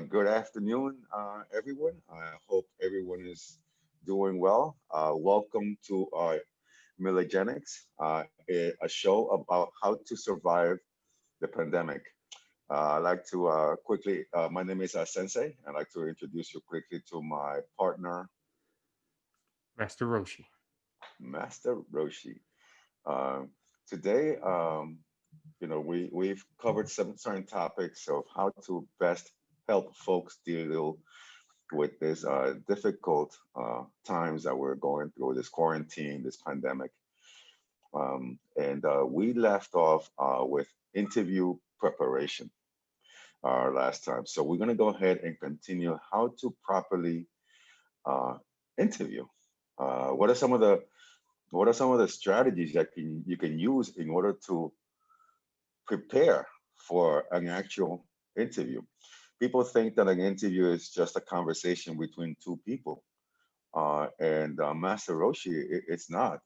Good afternoon, everyone. I hope everyone is doing well. Welcome to GenX, a show about how to survive the pandemic. I'd like to my name is Sensei. I'd like to introduce you quickly to my partner, Master Roshi. Master Roshi. Um, Today, we've covered some certain topics of how to best help folks deal with this difficult times that we're going through, this quarantine, this pandemic. And we left off with interview preparation last time. So we're going to go ahead and continue how to properly uh, interview. What are some of the strategies that you can use in order to prepare for an actual interview? People think that an interview is just a conversation between two people. And Master Roshi, it's not.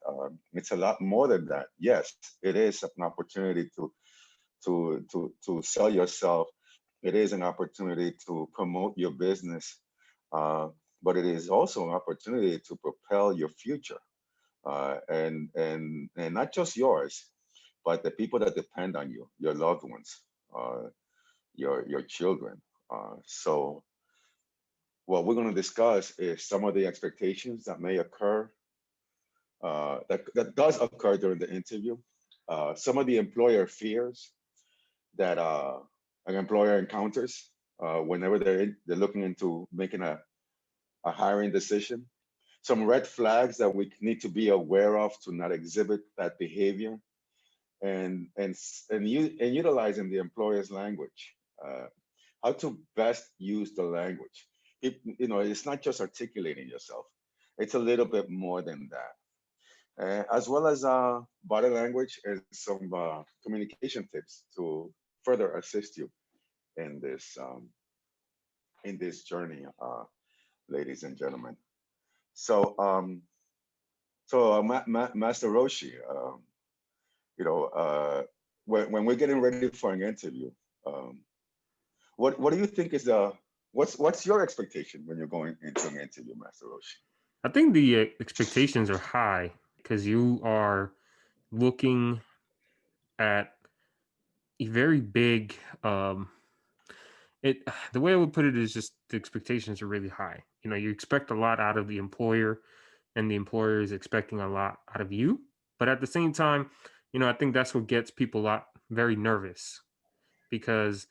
It's a lot more than that. Yes, it is an opportunity to sell yourself. It is an opportunity to promote your business, uh, but it is also an opportunity to propel your future, and not just yours, but the people that depend on you, your loved ones, uh, your children. So what we're going to discuss is some of the expectations that may occur, that does occur during the interview, some of the employer fears that an employer encounters whenever they're looking into making a hiring decision, some red flags that we need to be aware of to not exhibit that behavior, and utilizing the employer's language, uh, how to best use the language. It's not just articulating yourself. It's a little bit more than that, as well as body language and some communication tips to further assist you in this journey, ladies and gentlemen. So, Master Roshi, when we're getting ready for an interview, um, what do you think is what's your expectation when you're going into an interview, Master Roshi? I think the expectations are high because you are looking at a very big. It the way I would put it is just the expectations are really high. You expect a lot out of the employer, and the employer is expecting a lot out of you. But at the same time, I think that's what gets people a lot very nervous because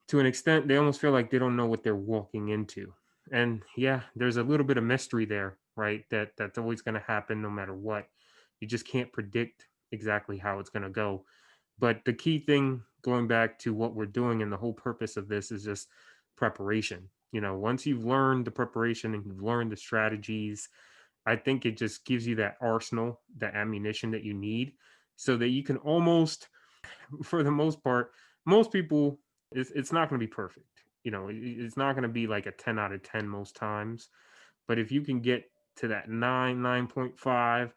to an extent they almost feel like they don't know what they're walking into. And yeah, there's a little bit of mystery there, right? That's always going to happen no matter what. You just can't predict exactly how it's going to go. But the key thing, going back to what we're doing and the whole purpose of this, is just preparation. Once you've learned the preparation and you've learned the strategies, I think it just gives you that arsenal, that ammunition that you need so that you can almost, for the most part, most people, it's not going to be perfect. It's not going to be like a 10 out of 10 most times. But if you can get to that 9.5,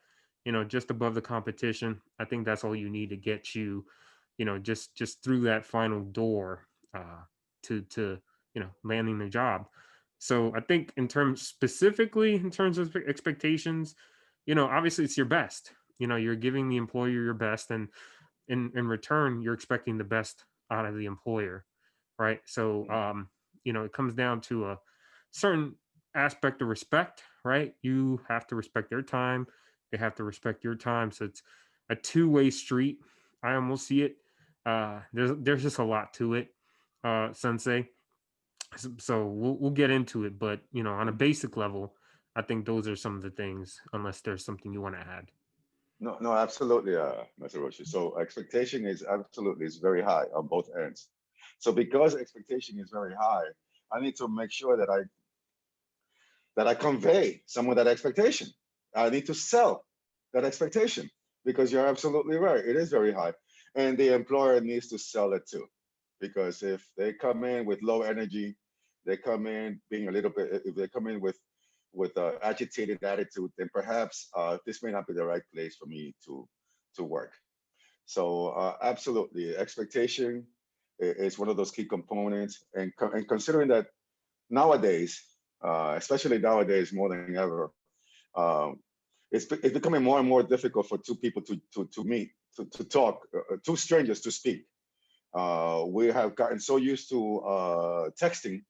just above the competition, I think that's all you need to get you, just through that final door, to landing the job. So I think specifically in terms of expectations, obviously it's your best. You're giving the employer your best, and in return, you're expecting the best out of the employer, right? So it comes down to a certain aspect of respect, right? You have to respect their time, they have to respect your time. So it's a two-way street. I almost see it. There's just a lot to it, Sensei. So we'll get into it, but on a basic level, I think those are some of the things. Unless there's something you want to add. No, no, absolutely, Mr. Roshi. So expectation is absolutely is very high on both ends. So because expectation is very high, I need to make sure that I convey some of that expectation. I need to sell that expectation because you're absolutely right. It is very high. And the employer needs to sell it too. Because if they come in with low energy, they come in being a little bit, if they come in with agitated attitude, then perhaps this may not be the right place for me to work. So absolutely, expectation. is one of those key components. And considering that nowadays, especially nowadays more than ever, um, it's becoming more and more difficult for two people to meet, to talk, two strangers to speak. We have gotten so used to texting,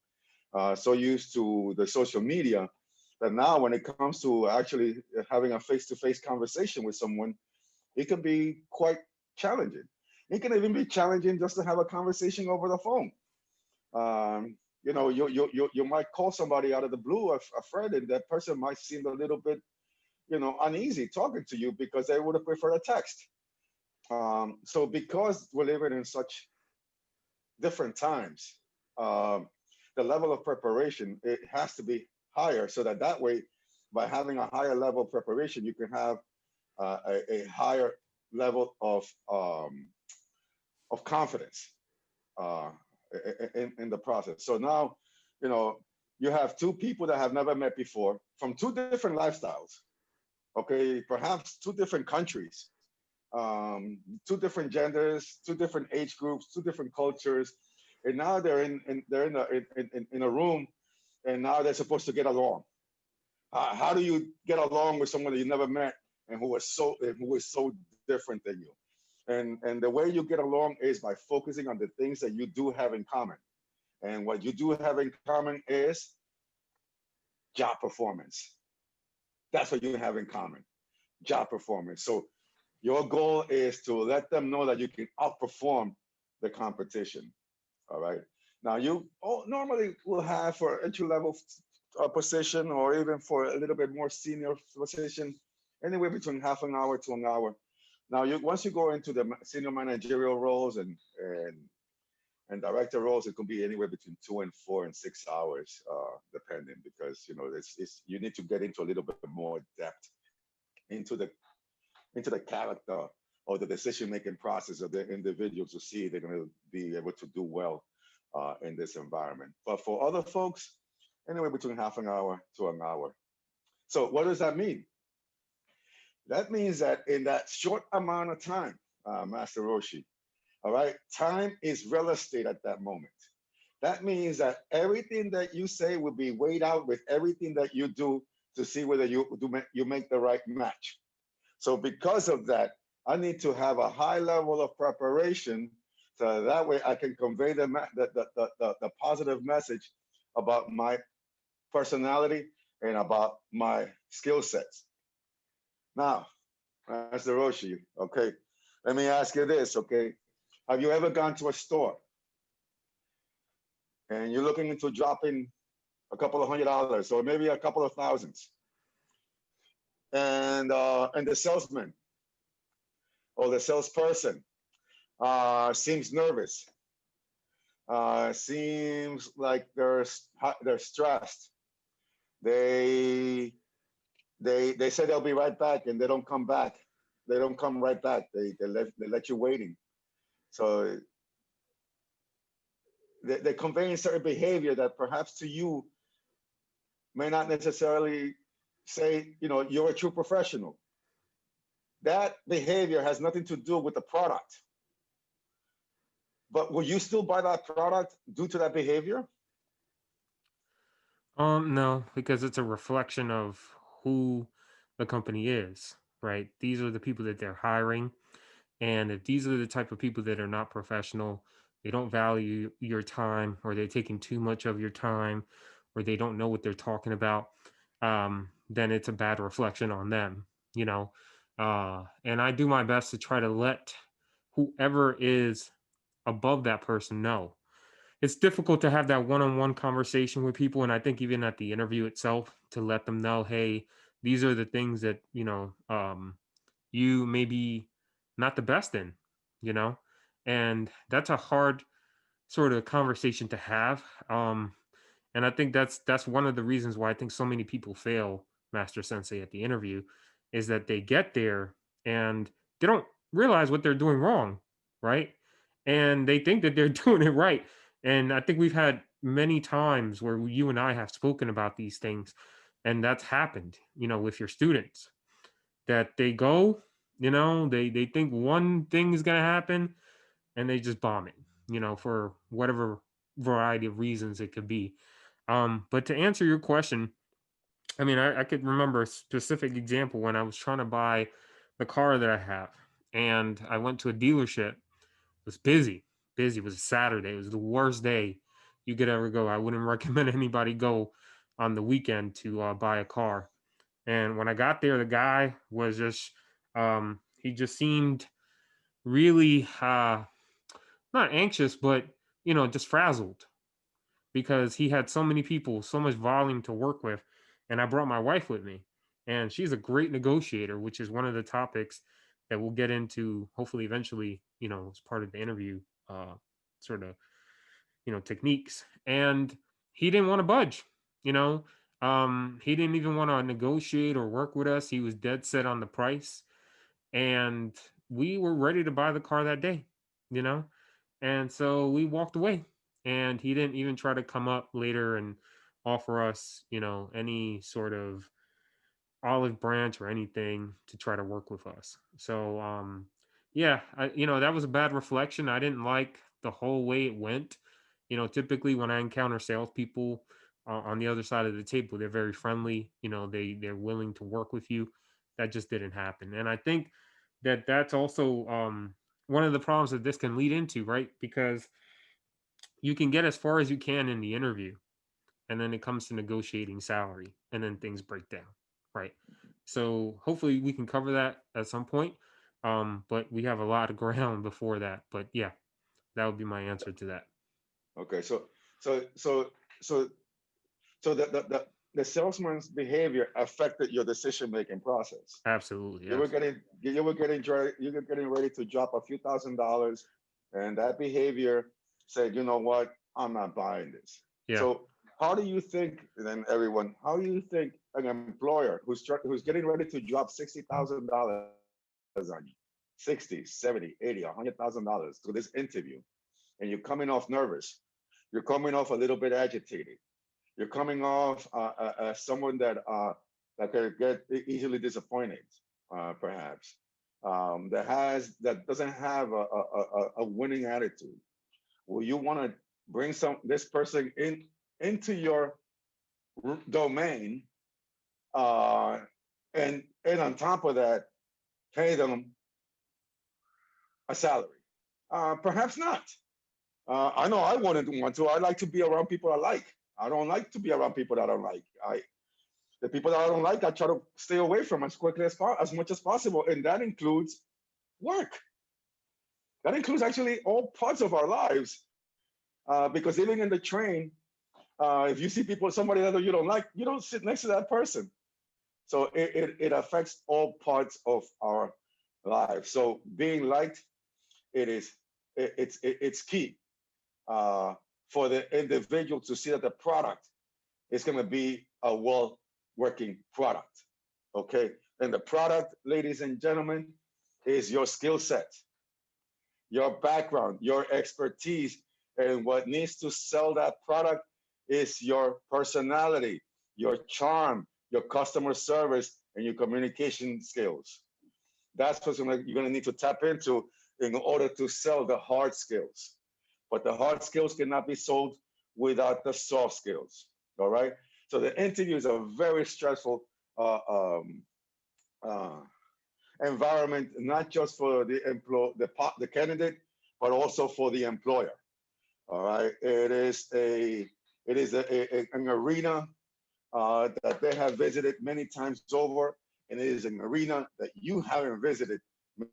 so used to the social media, that now when it comes to actually having a face-to-face conversation with someone, it can be quite challenging. It can even be challenging just to have a conversation over the phone. You might call somebody out of the blue, a friend, and that person might seem a little bit, uneasy talking to you because they would have preferred a text. So because we're living in such different times, um, the level of preparation, it has to be higher, so that way, by having a higher level of preparation, you can have a higher level of confidence uh, in the process. So now, you know, you have two people that have never met before from two different lifestyles, okay, perhaps two different countries, two different genders, two different age groups, two different cultures, and now they're in a room, and now they're supposed to get along. How do you get along with someone that you never met and who is so different than you? And the way you get along is by focusing on the things that you do have in common. And what you do have in common is job performance. That's what you have in common, job performance. So your goal is to let them know that you can outperform the competition. All right. Now you normally will have for entry level position, or even for a little bit more senior position, anywhere between half an hour to an hour. Now you once you go into the senior managerial roles and director roles, it can be anywhere between 2 and 4 and 6 hours, depending, because you need to get into a little bit more depth into the character or the decision making process of the individuals to see if they're going to be able to do well in this environment. But for other folks, anywhere between half an hour to an hour. So what does that mean? That means that in that short amount of time, Master Roshi, all right, time is real estate at that moment. That means that everything that you say will be weighed out with everything that you do to see whether you make the right match. So because of that, I need to have a high level of preparation, so that way I can convey the positive message about my personality and about my skill sets. Now, Master Roshi, okay, let me ask you this, okay? Have you ever gone to a store and you're looking into dropping a couple of $100 or maybe a couple of thousands, and the salesman or the salesperson seems nervous, seems like they're stressed. They say they'll be right back, and they don't come back. They don't come right back. They let you waiting. So they're conveying certain behavior that perhaps to you may not necessarily say, you're a true professional. That behavior has nothing to do with the product. But will you still buy that product due to that behavior? No, because it's a reflection of who the company is, right? These are the people that they're hiring. And if these are the type of people that are not professional, they don't value your time, or they're taking too much of your time, or they don't know what they're talking about, then it's a bad reflection on them, you know. And I do my best to try to let whoever is above that person know. It's difficult to have that one-on-one conversation with people, and I think even at the interview itself, to let them know, hey, these are the things that you may be not the best in, you know, and that's a hard sort of conversation to have. And I think that's one of the reasons why I think so many people fail Master Sensei at the interview, is that they get there and they don't realize what they're doing wrong, right? And they think that they're doing it right. And I think we've had many times where you and I have spoken about these things, and that's happened, with your students, that they go, they think one thing is gonna happen, and they just bomb it. for whatever variety of reasons it could be. But to answer your question, I mean, I could remember a specific example when I was trying to buy the car that I have, and I went to a dealership. It was busy, busy. It was a Saturday. It was the worst day you could ever go. I wouldn't recommend anybody go on the weekend to buy a car. And when I got there, the guy was just, he just seemed really not anxious, but just frazzled because he had so many people, so much volume to work with. And I brought my wife with me, and she's a great negotiator, which is one of the topics that we'll get into hopefully eventually, as part of the interview, sort of, techniques. And he didn't want to budge, you know. He didn't even want to negotiate or work with us. He was dead set on the price. And we were ready to buy the car that day, you know? And so we walked away, and he didn't even try to come up later and offer us, any sort of olive branch or anything to try to work with us. So, yeah, that was a bad reflection. I didn't like the whole way it went. Typically when I encounter salespeople on the other side of the table, they're very friendly. They're willing to work with you. That just didn't happen, and I think that that's also one of the problems that this can lead into, right? Because you can get as far as you can in the interview, and then it comes to negotiating salary, and then things break down, right? So hopefully we can cover that at some point, but we have a lot of ground before that. But yeah, that would be my answer to that. Okay, so so so so the salesman's behavior affected your decision making process. Absolutely, You were yes. getting you were getting ready to drop a few $1,000s, and that behavior said, you know what, I'm not buying this. Yeah. So how do you think, then everyone, how do you think an employer who's getting ready to drop $60,000 on you, 60, 70, 80, $100,000 to this interview, and you're coming off nervous, you're coming off a little bit agitated, you're coming off someone that could get easily disappointed, perhaps, that doesn't have a winning attitude. Will you want to bring this person into your domain, uh, and on top of that, pay them a salary? Perhaps not. I know I wouldn't want to. I like to be around people I like. I don't like to be around people that I don't like. The people that I don't like, I try to stay away from as quickly as much as possible, and that includes work. That includes actually all parts of our lives. Because even in the train, if you see somebody that you don't like, you don't sit next to that person. So it affects all parts of our lives. So being liked, it's key for the individual to see that the product is going to be a well working product. Okay. And the product, ladies and gentlemen, is your skill set, your background, your expertise. And what needs to sell that product is your personality, your charm, your customer service, and your communication skills. That's what you're going to need to tap into in order to sell the hard skills. But the hard skills cannot be sold without the soft skills. All right. So the interview is a very stressful uh, environment, not just for the candidate, but also for the employer. All right. An arena that they have visited many times over, and it is an arena that you haven't visited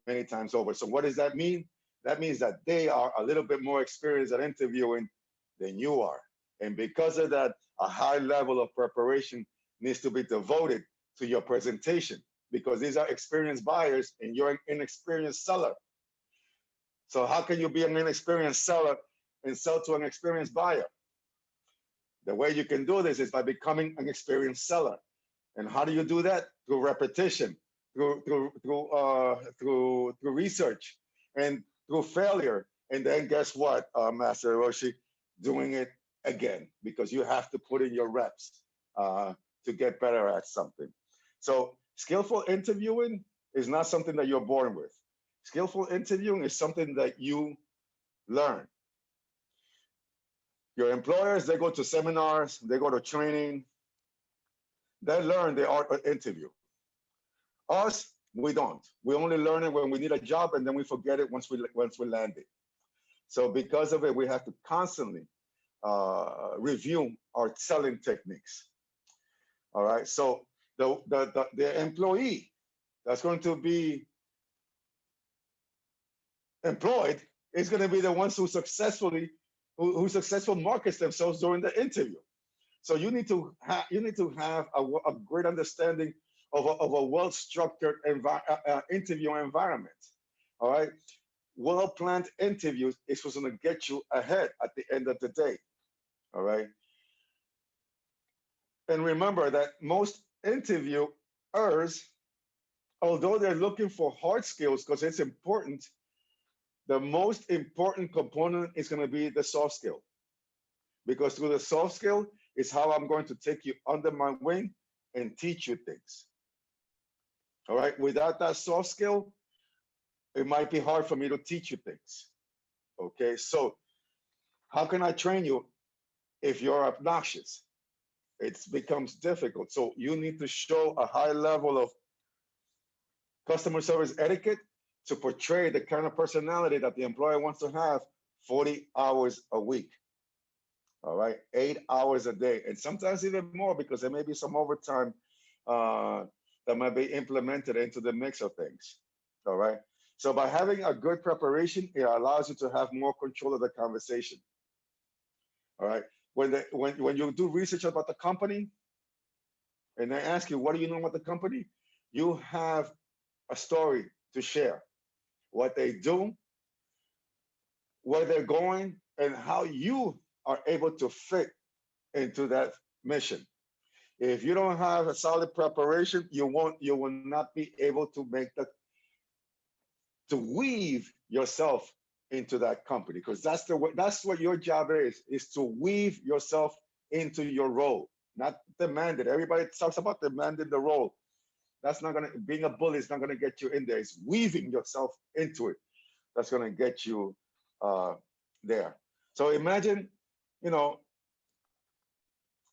many times over. So what does that mean? That means that they are a little bit more experienced at interviewing than you are. And because of that, a high level of preparation needs to be devoted to your presentation, because these are experienced buyers and you're an inexperienced seller. So how can you be an inexperienced seller and sell to an experienced buyer? The way you can do this is by becoming an experienced seller. And how do you do that? Through repetition, through research, and through failure. And then guess what, Master Hiroshi? Doing it again, because you have to put in your reps to get better at something. So skillful interviewing is not something that you're born with. Skillful interviewing is something that you learn. Your employers, they go to seminars, they go to training, they learn the art of interview. Us, we don't. We only learn it when we need a job, and then we forget it once we land it. So because of it, we have to constantly review our selling techniques. All right. So the employee that's going to be employed is going to be the ones who successful markets themselves during the interview. So you need to have a great understanding of a well-structured interview environment. All right. Well-planned interviews is what's going to get you ahead at the end of the day. All right. And remember that most interviewers, although they're looking for hard skills because it's important, the most important component is going to be the soft skill. Because through the soft skill is how I'm going to take you under my wing and teach you things. All right. Without that soft skill, it might be hard for me to teach you things. Okay. So how can I train you if you're obnoxious? It becomes difficult. So you need to show a high level of customer service etiquette to portray the kind of personality that the employer wants to have 40 hours a week. All right, 8 hours a day, and sometimes even more because there may be some overtime that might be implemented into the mix of things. All right. So by having a good preparation, it allows you to have more control of the conversation. All right. When you do research about the company and they ask you, what do you know about the company? You have a story to share, what they do, where they're going, and how you are able to fit into that mission. If you don't have a solid preparation, you will not be able to to weave yourself into that company, because that's what your job is to weave yourself into your role, not demand it. Everybody talks about demanding the role. That's not gonna, being a bully is not gonna get you in there. It's weaving yourself into it that's gonna get you there. So imagine,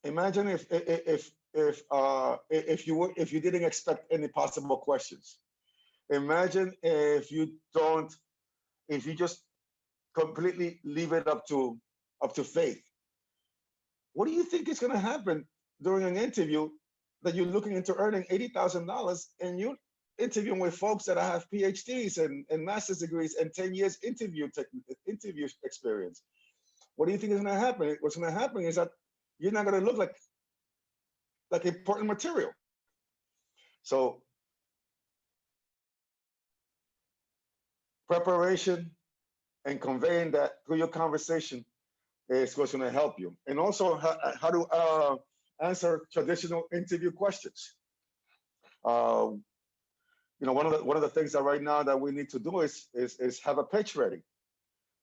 imagine if you didn't expect any possible questions. Imagine if you just completely leave it up to faith. What do you think is going to happen during an interview that you're looking into earning $80,000 and you're interviewing with folks that have PhDs and master's degrees and 10 years interview experience? What do you think is going to happen? What's going to happen is that you're not going to look like important material. So preparation and conveying that through your conversation is what's going to help you. And also how to answer traditional interview questions. One of the things that right now that we need to do is have a pitch ready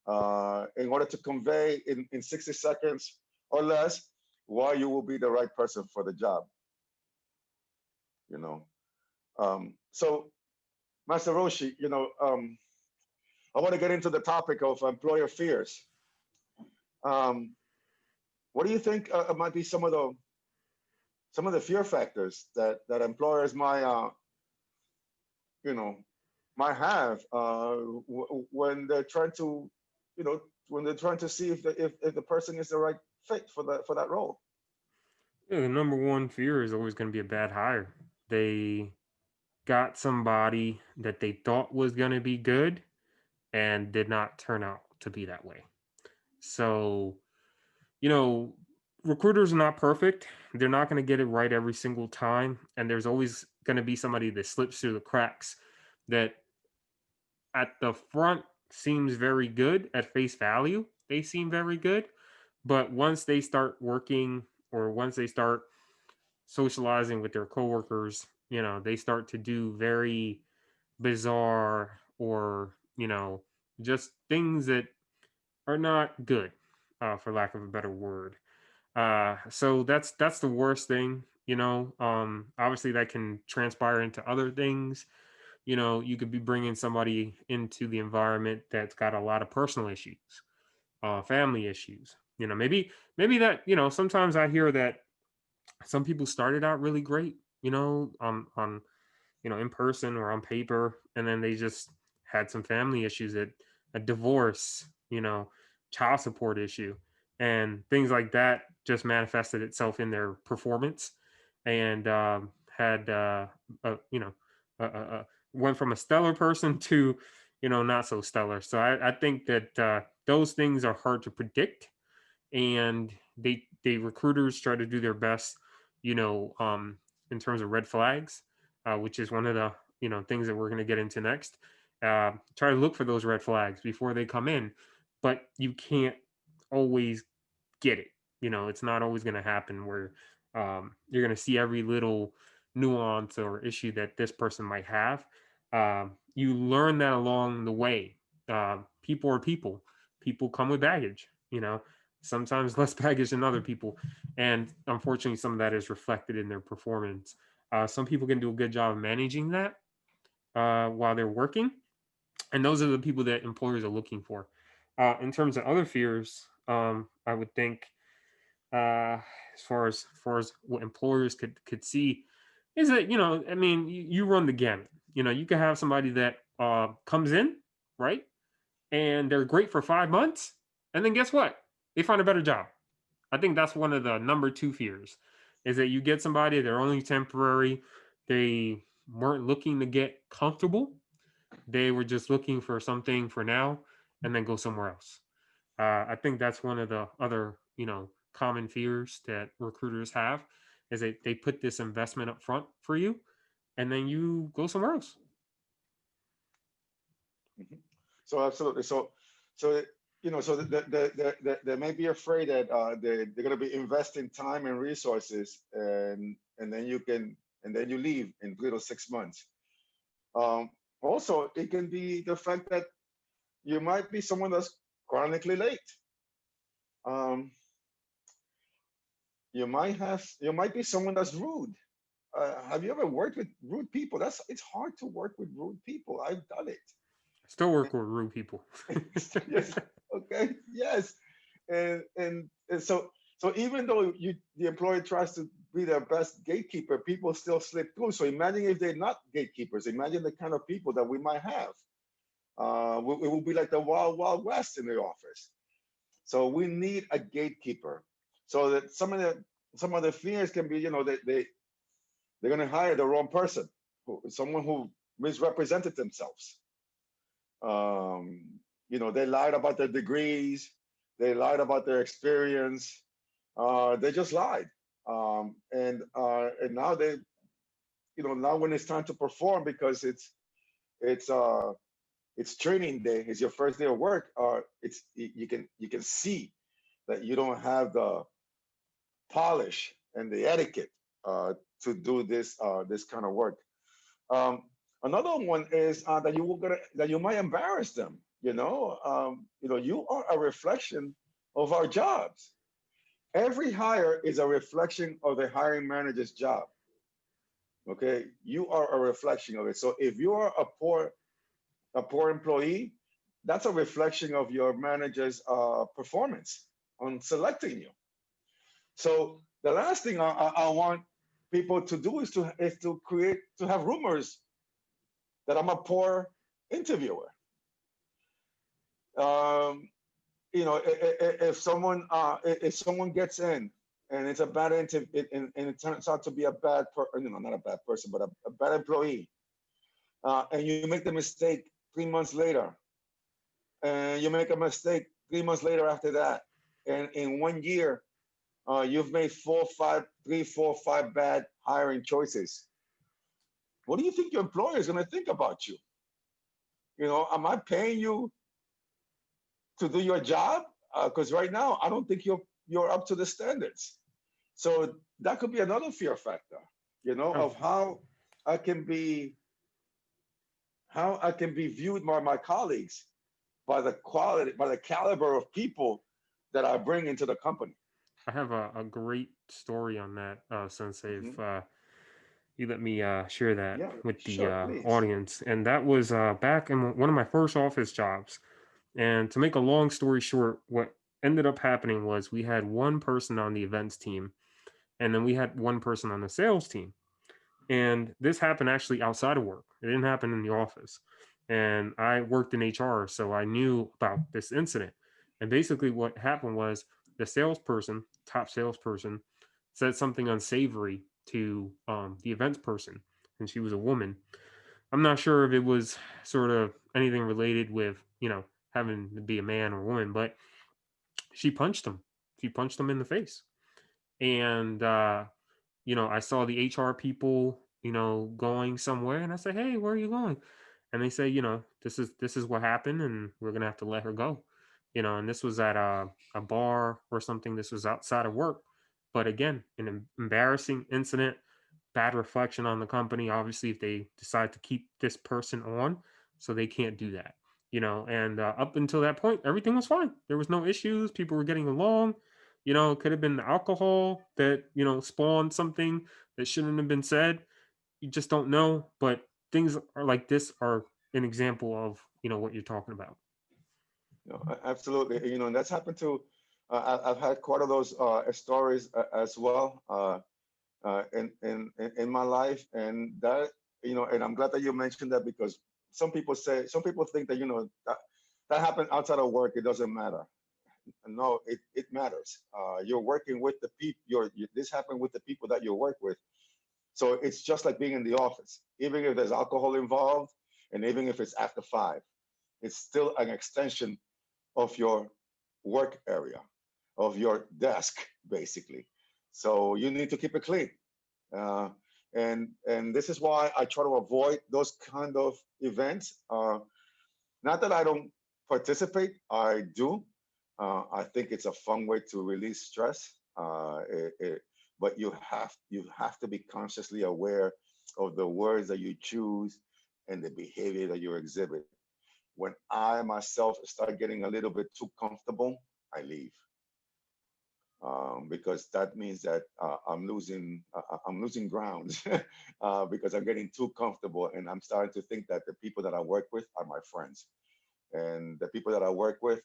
in order to convey in 60 seconds or less why you will be the right person for the job. So Master Roshi, I want to get into the topic of employer fears. What do you think might be some of the fear factors that employers might have when they're trying to see if the person is the right fit for that role? Yeah, the number one fear is always going to be a bad hire. They got somebody that they thought was going to be good and did not turn out to be that way. So, you know, recruiters are not perfect. They're not going to get it right every single time. And there's always going to be somebody that slips through the cracks that at the front seems very good at face value. They seem very good. But once they start working or once they start socializing with their coworkers, they start to do very bizarre or, just things that are not good, for lack of a better word. So that's the worst thing. Obviously that can transpire into other things. You could be bringing somebody into the environment that's got a lot of personal issues, family issues. Maybe that, sometimes I hear that some people started out really great, on in person or on paper, and then they just had some family issues, a divorce, child support issue, and things like that just manifested itself in their performance, and had went from a stellar person to not so stellar. So I think that those things are hard to predict, and they recruiters try to do their best, you know, um, in terms of red flags, which is one of the things that we're going to get into next. Try to look for those red flags before they come in, but you can't always get it. It's not always going to happen where you're going to see every little nuance or issue that this person might have. You learn that along the way. People are people. People come with baggage. Sometimes less baggage than other people, and unfortunately, some of that is reflected in their performance. Some people can do a good job of managing that while they're working, and those are the people that employers are looking for. In terms of other fears, I would think as far as what employers could see is that I mean you run the gamut. You can have somebody that comes in, right, and they're great for 5 months, and then guess what? They find a better job. I think that's one of the number two fears, is that you get somebody, they're only temporary, they weren't looking to get comfortable, they were just looking for something for now, and then go somewhere else. I think that's one of the other, common fears that recruiters have, is that they put this investment up front for you, and then you go somewhere else. Mhm. So absolutely. So so they may be afraid that they're going to be investing time and resources, and then you leave in 3 to 6 months. Also, it can be the fact that you might be someone that's chronically late. Um, you might be someone that's rude. Have you ever worked with rude people? It's hard to work with rude people. I've done it. Still work with rude people. Yes. Okay. Yes. And so even though the employer tries to be their best gatekeeper, people still slip through. So imagine if they're not gatekeepers. Imagine the kind of people that we might have. It will be like the wild, wild west in the office. So we need a gatekeeper. So that some of the fears can be, they're going to hire the wrong person, someone who misrepresented themselves. Um, they lied about their degrees, they lied about their experience, they just lied. And now now when it's time to perform, because it's uh it's training day, it's your first day of work, you can see that you don't have the polish and the etiquette to do this kind of work. Um, Another one is that you might embarrass them. You are a reflection of our jobs. Every hire is a reflection of the hiring manager's job. Okay, you are a reflection of it. So if you are a poor employee, that's a reflection of your manager's performance on selecting you. So the last thing I want people to do is to have rumors that I'm a poor interviewer. Um, if someone gets in and it's a bad interview, and it turns out to be a not a bad person, but a bad employee, and you make the mistake 3 months later, and you make a mistake 3 months later after that, and in 1 year, you've made 3, 4, 5 bad hiring choices. What do you think your employer is going to think about you? Am I paying you to do your job? Because right now, I don't think you're up to the standards. So that could be another fear factor, Oh, of I can be how I can be viewed by my colleagues by the quality, by the caliber of people that I bring into the company. I have a great story on that, Sensei. Hmm. If you let me share that Yeah, with the sure, please. audience. And that was back in one of my first office jobs. And to make a long story short, what ended up happening was we had one person on the events team, and then we had one person on the sales team. And this happened actually outside of work. It didn't happen in the office. And I worked in HR, so I knew about this incident. And basically, what happened was the salesperson, top salesperson, said something unsavory to the events person, and she was a woman. I'm not sure if it was sort of anything related with, having to be a man or woman, but she punched him. She punched him in the face. And I saw the HR people, going somewhere, and I said, "Hey, where are you going?" And they say, this is what happened, and we're gonna have to let her go. And this was at a bar or something. This was outside of work, but again, an embarrassing incident, bad reflection on the company. Obviously, if they decide to keep this person on, so they can't do that. And up until that point, everything was fine. There was no issues. People were getting along. It could have been alcohol that spawned something that shouldn't have been said. You just don't know. But things are like this are an example of what you're talking about. No, absolutely. And that's happened to. I've had quite of those stories as well in my life, and that and I'm glad that you mentioned that, because some people think that that happened outside of work. It doesn't matter. No, it matters. You're working with the people. This happened with the people that you work with. So it's just like being in the office. Even if there's alcohol involved, and even if it's after 5, it's still an extension of your work area, of your desk, basically. So you need to keep it clean. Uh, and this is why I try to avoid those kind of events. Not that I don't participate, I do. I think it's a fun way to release stress. But you have to be consciously aware of the words that you choose and the behavior that you exhibit. When I myself start getting a little bit too comfortable, I leave, because that means that I'm losing ground because I'm getting too comfortable, and I'm starting to think that the people that I work with are my friends, and the people that I work with,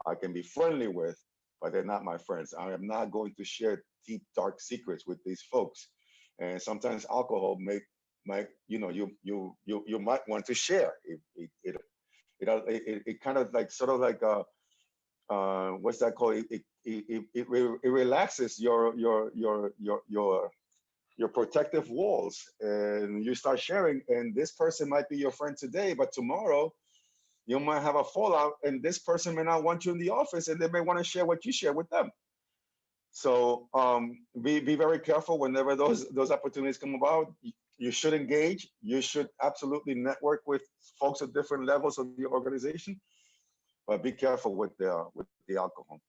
I can be friendly with, but they're not my friends. I am not going to share deep, dark secrets with these folks. And sometimes alcohol might you might want to share. It kind of like sort of like what's that called? It relaxes your protective walls, and you start sharing. And this person might be your friend today, but tomorrow you might have a fallout, and this person may not want you in the office, and they may want to share what you share with them. So be very careful whenever those opportunities come about. You should engage. You should absolutely network with folks at different levels of your organization, but be careful with the alcohol.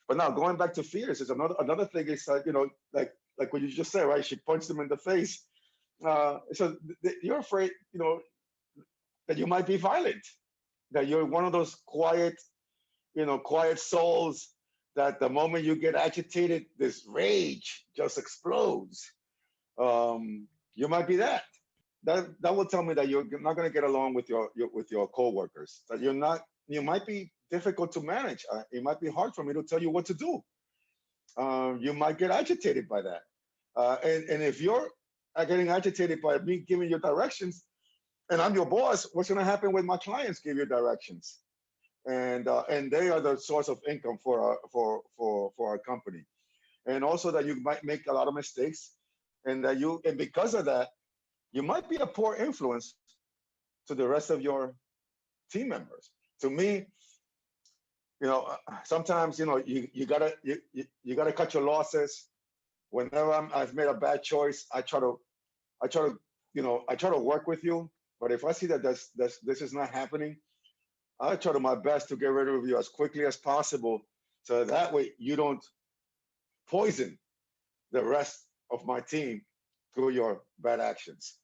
But now going back to fears is another thing. Is like what you just said, right? She punched him in the face. So you're afraid, that you might be violent, that you're one of those quiet souls that the moment you get agitated, this rage just explodes. You might be that. That will tell me that you're not going to get along with your coworkers. That you're not. You might be difficult to manage. It might be hard for me to tell you what to do. You might get agitated by that. And if you're getting agitated by me giving you directions, and I'm your boss, what's going to happen when my clients give you directions? And they are the source of income for our company. And also that you might make a lot of mistakes, and because of that, you might be a poor influence to the rest of your team members. To me, sometimes you gotta cut your losses. Whenever I've made a bad choice, I try to work with you. But if I see that this is not happening, I try to my best to get rid of you as quickly as possible, so that way you don't poison the rest of my team through your bad actions.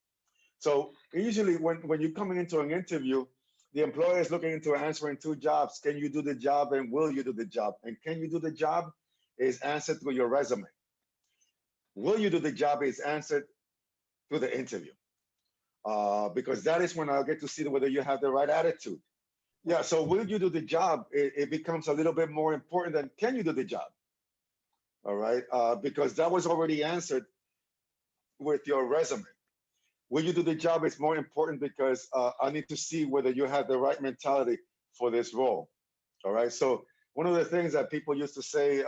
So usually when you're coming into an interview, the employer is looking into answering 2 jobs. Can you do the job, and will you do the job? And can you do the job is answered through your resume. Will you do the job is answered through the interview. Because that is when I'll get to see whether you have the right attitude. Yeah, so will you do the job? It becomes a little bit more important than can you do the job? All right, because that was already answered with your resume. Will you do the job is more important because I need to see whether you have the right mentality for this role. All right. So one of the things that people used to say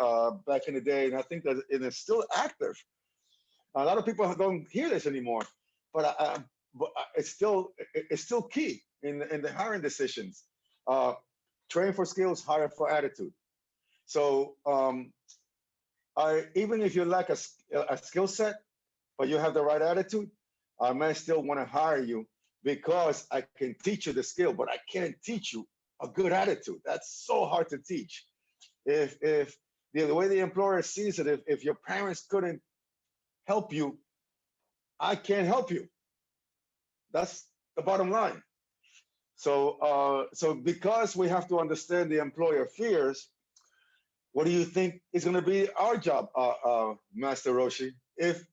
back in the day, and I think that it is still active. A lot of people don't hear this anymore, but it's still key in the hiring decisions. Uh, Train for skills, hire for attitude. So I even if you lack a skill set, but you have the right attitude, I may still want to hire you because I can teach you the skill, but I can't teach you a good attitude. That's so hard to teach. If the way the employer sees it, if your parents couldn't help you, I can't help you. That's the bottom line. So because we have to understand the employer fears, what do you think is going to be our job, Master Roshi? If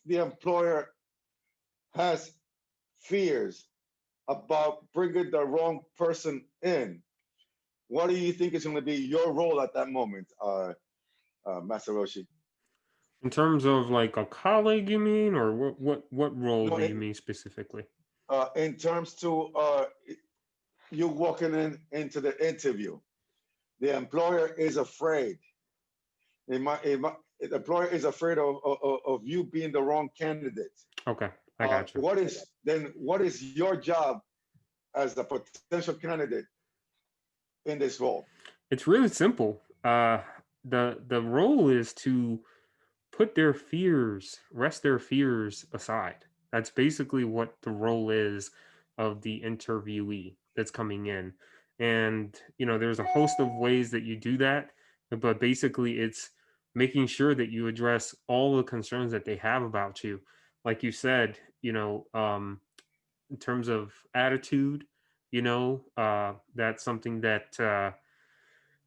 the employer has fears about bringing the wrong person in, what do you think is going to be your role at that moment, Master Roshi? In terms of like a colleague, you mean, or what role No, do you mean specifically? in terms to you walking into the interview, the employer is afraid. The employer is afraid of you being the wrong candidate. Okay, I got you. What is your job as a potential candidate in this role? It's really simple. The role is to put their fears, rest their fears aside. That's basically what the role is of the interviewee that's coming in. And, there's a host of ways that you do that, but basically it's making sure that you address all the concerns that they have about you. Like you said, in terms of attitude, that's something that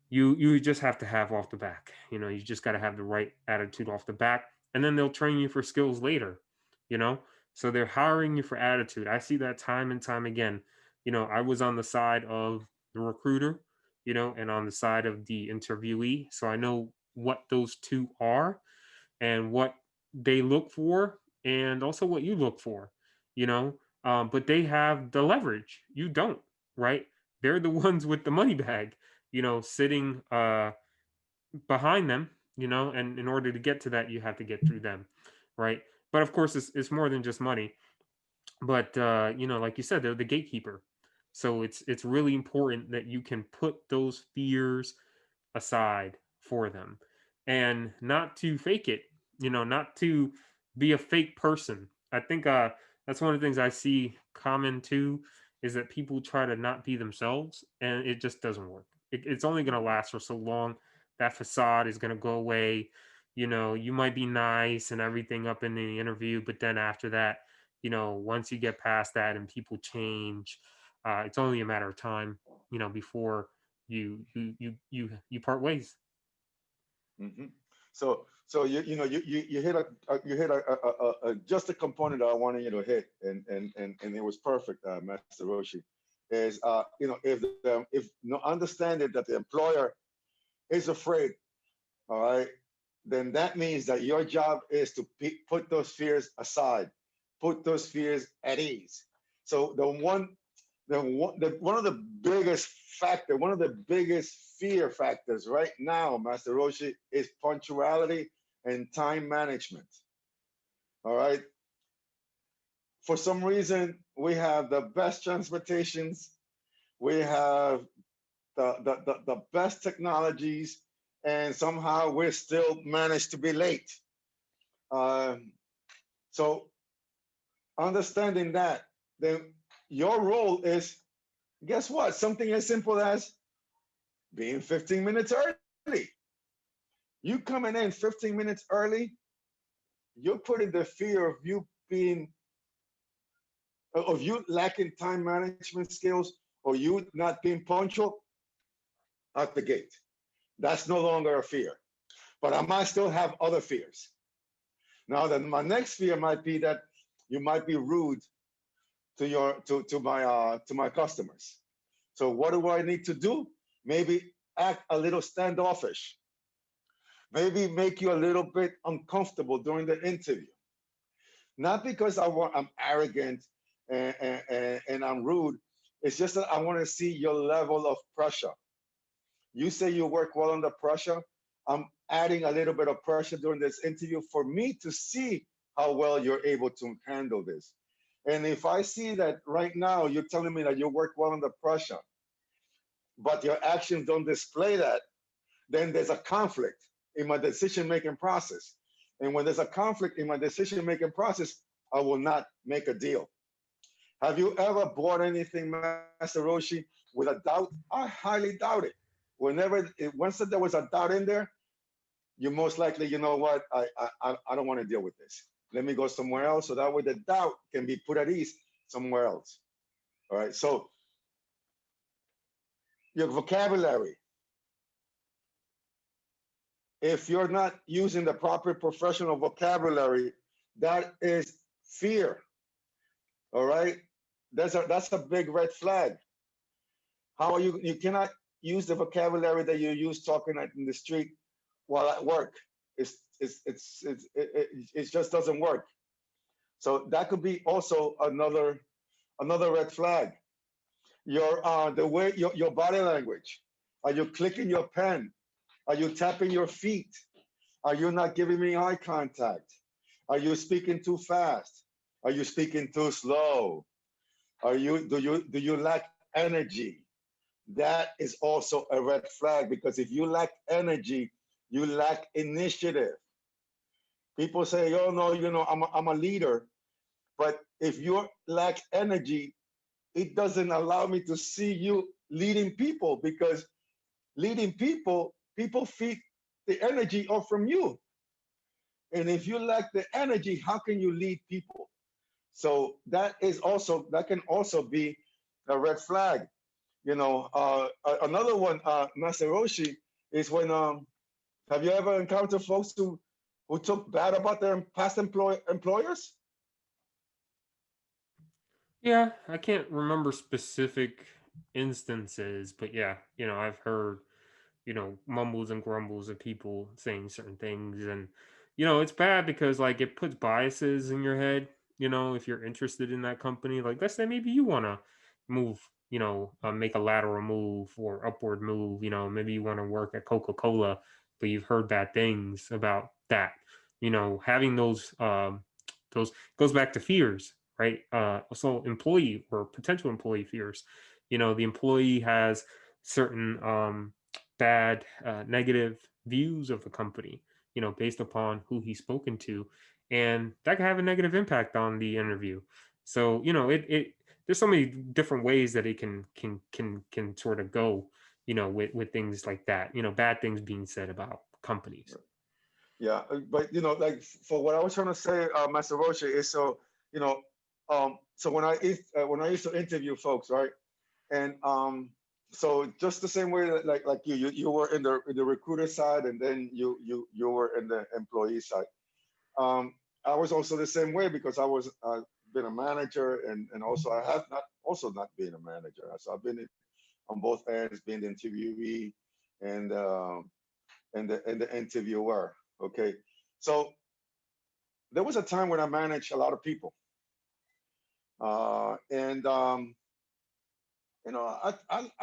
you just have to have off the back. You just got to have the right attitude off the back, and then they'll train you for skills later. You know, so they're hiring you for attitude. I see that time and time again. I was on the side of the recruiter, and on the side of the interviewee, so I know what those two are and what they look for, and also what you look for. You know, but they have the leverage. You don't, right? They're the ones with the money bag, sitting behind them, and in order to get to that, you have to get through them, right? But of course, it's more than just money. But like you said, they're the gatekeeper. So it's really important that you can put those fears aside for them, and not to fake it, not to be a fake person. I think that's one of the things I see common too, is that people try to not be themselves, and it just doesn't work. It's only going to last for so long. That facade is going to go away. You might be nice and everything up in the interview, but then after that, once you get past that and people change, it's only a matter of time, before you part ways. Hmm. So you hit just a component that I wanted you to hit, and it was perfect, Master Roshi. Is if no understanding that the employer is afraid, all right, then that means that your job is to put those fears aside, put those fears at ease. So one of the biggest one of the biggest fear factors right now, Master Roshi, is punctuality and time management. All right. For some reason, we have the best transportations, we have the best technologies, and somehow we're still managed to be late. Um, so understanding that, then your role is, guess what? Something as simple as being 15 minutes early. You coming in 15 minutes early, you're putting the fear of you lacking time management skills or you not being punctual out the gate. That's no longer a fear. But I might still have other fears. Now, then my next fear might be that you might be rude to my customers. So what do I need to do? Maybe act a little standoffish. Maybe make you a little bit uncomfortable during the interview. Not because I'm arrogant and I'm rude. It's just that I want to see your level of pressure. You say you work well under pressure. I'm adding a little bit of pressure during this interview for me to see how well you're able to handle this. And if I see that right now you're telling me that you work well under pressure, but your actions don't display that, then there's a conflict in my decision making process. And when there's a conflict in my decision making process, I will not make a deal. Have you ever bought anything, Master Roshi, with a doubt? I highly doubt it. Once there was a doubt in there, you most likely, you know what, I don't want to deal with this. Let me go somewhere else, so that way the doubt can be put at ease somewhere else. All right. So your vocabulary, if you're not using the proper professional vocabulary, that is fear. All right. That's a big red flag. How are you cannot use the vocabulary that you use talking in the street while at work. It just doesn't work. So that could be also another red flag. The way your body language. Are you clicking your pen? Are you tapping your feet? Are you not giving me eye contact? Are you speaking too fast? Are you speaking too slow? Do you lack energy? That is also a red flag, because if you lack energy, you lack initiative. People say, "Oh no, I'm a leader," but if you lack energy, it doesn't allow me to see you leading people, because leading people feed the energy off from you. And if you lack the energy, how can you lead people? So that can also be a red flag. Another one, Masaroshi, is when have you ever encountered folks who took bad about their past employers? Yeah, I can't remember specific instances, but yeah, I've heard, mumbles and grumbles of people saying certain things. And, it's bad because like it puts biases in your head, if you're interested in that company. Like, let's say maybe you want to move, make a lateral move or upward move, maybe you want to work at Coca-Cola, but you've heard bad things about that. Having those goes back to fears, right? So employee or potential employee fears. The employee has certain bad, negative views of the company, based upon who he's spoken to, and that can have a negative impact on the interview. So, it there's so many different ways that it can sort of go, with things like that. Bad things being said about companies. Yeah, but like for what I was trying to say, Master Roche, is you know, so when I used to interview folks, right, and so just the same way that like you were in the recruiter side, and then you were in the employee side. I was also the same way, because I was been a manager, and also I have not been a manager. So I've been on both ends, being the interviewee and the interviewer. Okay, so there was a time when I managed a lot of people, and I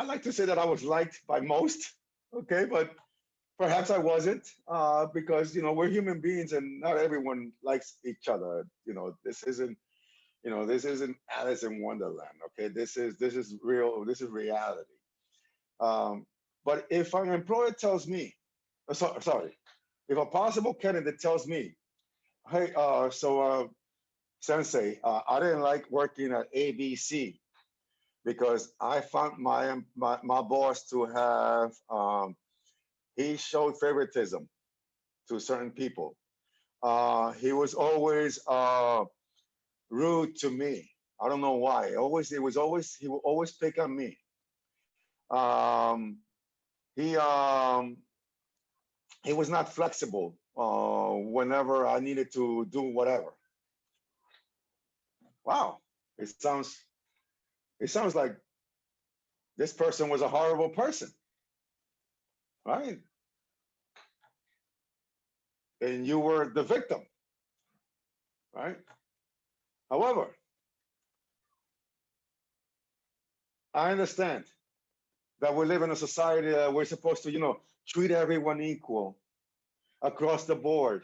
like to say that I was liked by most. Okay, but perhaps I wasn't, because we're human beings, and not everyone likes each other. This isn't Alice in Wonderland. Okay, this is real. This is reality. Um, but if an employer tells me, sorry, if a possible candidate tells me, "Hey, Sensei, I didn't like working at ABC because I found my boss to have he showed favoritism to certain people. He was always rude to me. I don't know why. He would always pick on me. Um, he he was not flexible whenever I needed to do whatever." Wow. It sounds it sounds like this person was a horrible person, right? And you were the victim, right? However, I understand that we live in a society that we're supposed to, treat everyone equal across the board.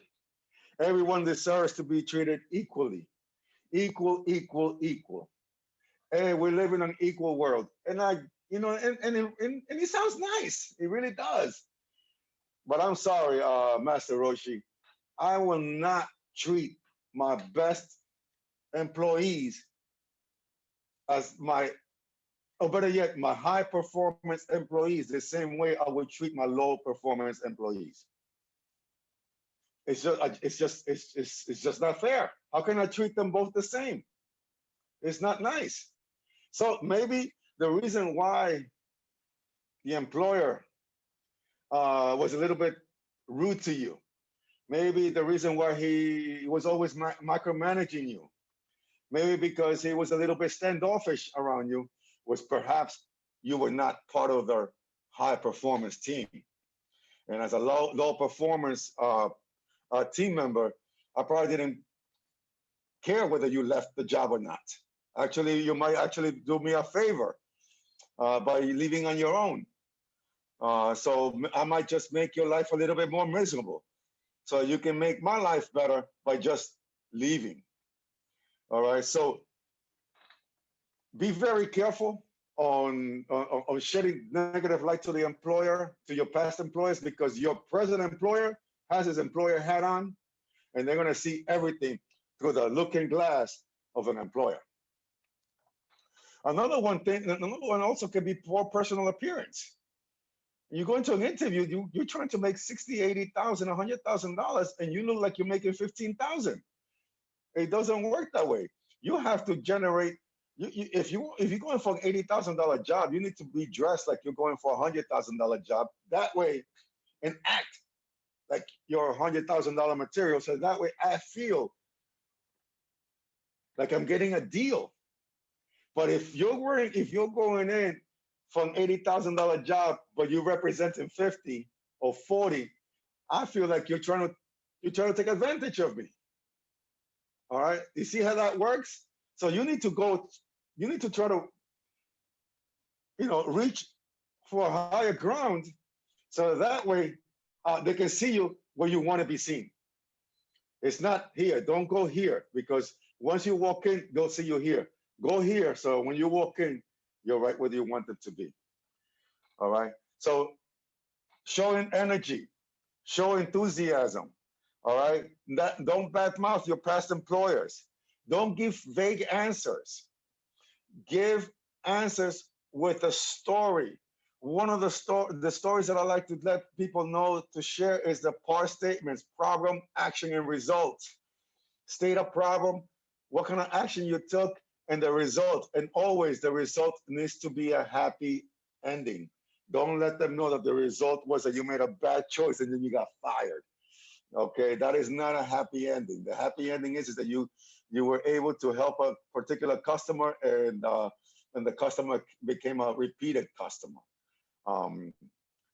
Everyone deserves to be treated equally, equal, equal, equal. Hey, we live in an equal world, and and it sounds nice. It really does. But I'm sorry, Master Roshi, I will not treat my best employees as my, or better yet, my high performance employees the same way I would treat my low performance employees. It's just not fair. How can I treat them both the same? It's not nice. So maybe the reason why the employer was a little bit rude to you, maybe the reason why he was always micromanaging you, maybe because he was a little bit standoffish around you, was perhaps you were not part of their high performance team. And as a low performance team member, I probably didn't care whether you left the job or not. Actually, you might actually do me a favor by leaving on your own. So I might just make your life a little bit more miserable. So you can make my life better by just leaving. All right. So be very careful on shedding negative light to the employer, to your past employers, because your present employer has his employer hat on, and they're going to see everything through the looking glass of an employer. Another one also can be poor personal appearance. You go into an interview, you're trying to make 60, 80,000, $100,000, and you look like you're making 15,000. It doesn't work that way. You have to generate. If you're going for an $80,000 job, you need to be dressed like you're going for a $100,000 job. That way, and act like you're $100,000 material. So that way, I feel like I'm getting a deal. But if you're going in for an $80,000 job, but you're representing 50 or 40, I feel like you're trying to take advantage of me. All right, you see how that works? So you need to try to, reach for a higher ground, so that way they can see you where you want to be seen. It's not here. Don't go here, because once you walk in, they'll see you here. Go here, so when you walk in, you're right where you want it to be. All right. So showing energy, show enthusiasm. All right. Don't badmouth your past employers. Don't give vague answers. Give answers with a story. One of the stories that I like to let people know to share is the PAR statements: problem, action, and results. State a problem, what kind of action you took, and the result. And always the result needs to be a happy ending. Don't let them know that the result was that you made a bad choice and then you got fired. Okay, that is not a happy ending. The happy ending is that you were able to help a particular customer, and the customer became a repeated customer.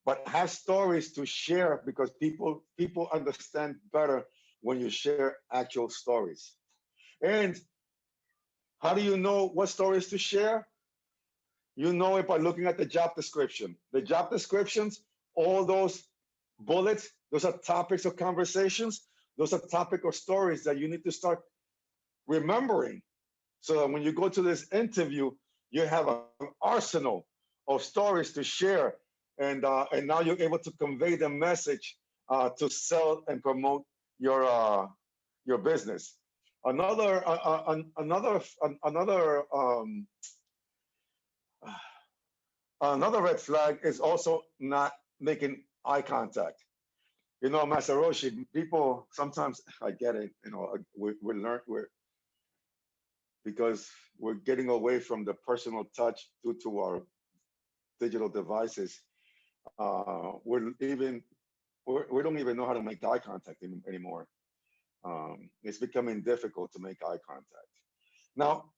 But have stories to share, because people understand better when you share actual stories. And how do you know what stories to share? You know it by looking at the job description. The job descriptions, all those bullets, those are topics of conversations. Those are topic of stories that you need to start remembering, so that when you go to this interview, you have an arsenal of stories to share, and now you're able to convey the message to sell and promote your business. Another another red flag is also not making eye contact. Masaroshi, people sometimes, I get it. We're because we're getting away from the personal touch due to our digital devices. We don't even know how to make eye contact anymore. It's becoming difficult to make eye contact. Now,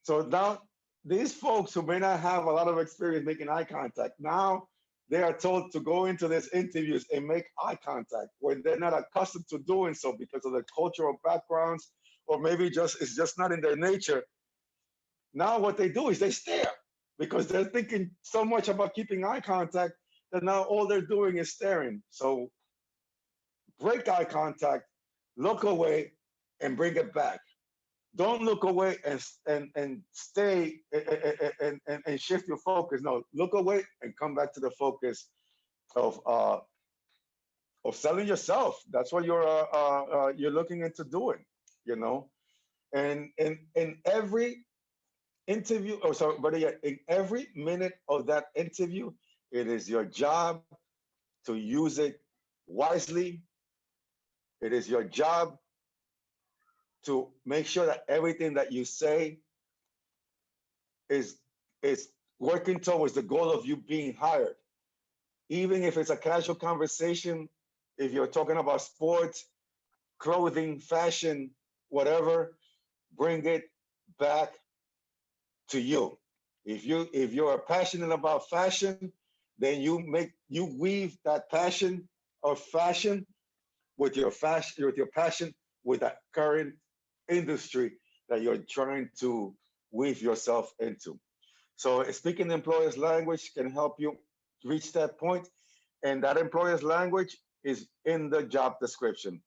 So now these folks who may not have a lot of experience making eye contact, now they are told to go into these interviews and make eye contact when they're not accustomed to doing so because of their cultural backgrounds, or maybe just it's just not in their nature. Now what they do is they stare because they're thinking so much about keeping eye contact that now all they're doing is staring. So break eye contact, look away, and bring it back. Don't look away and stay and shift your focus. No, look away and come back to the focus of uh, of selling yourself. That's what you're looking into doing, you know. And in every interview, or sorry, but in every minute of that interview, it is your job to use it wisely. It is your job to make sure that everything that you say is is working towards the goal of you being hired. Even if it's a casual conversation, if you're talking about sports, clothing, fashion, whatever, bring it back to you. If you're passionate about fashion, then you weave that passion of fashion with your passion with that current industry that you're trying to weave yourself into. So speaking the employer's language can help you reach that point, and that employer's language is in the job description.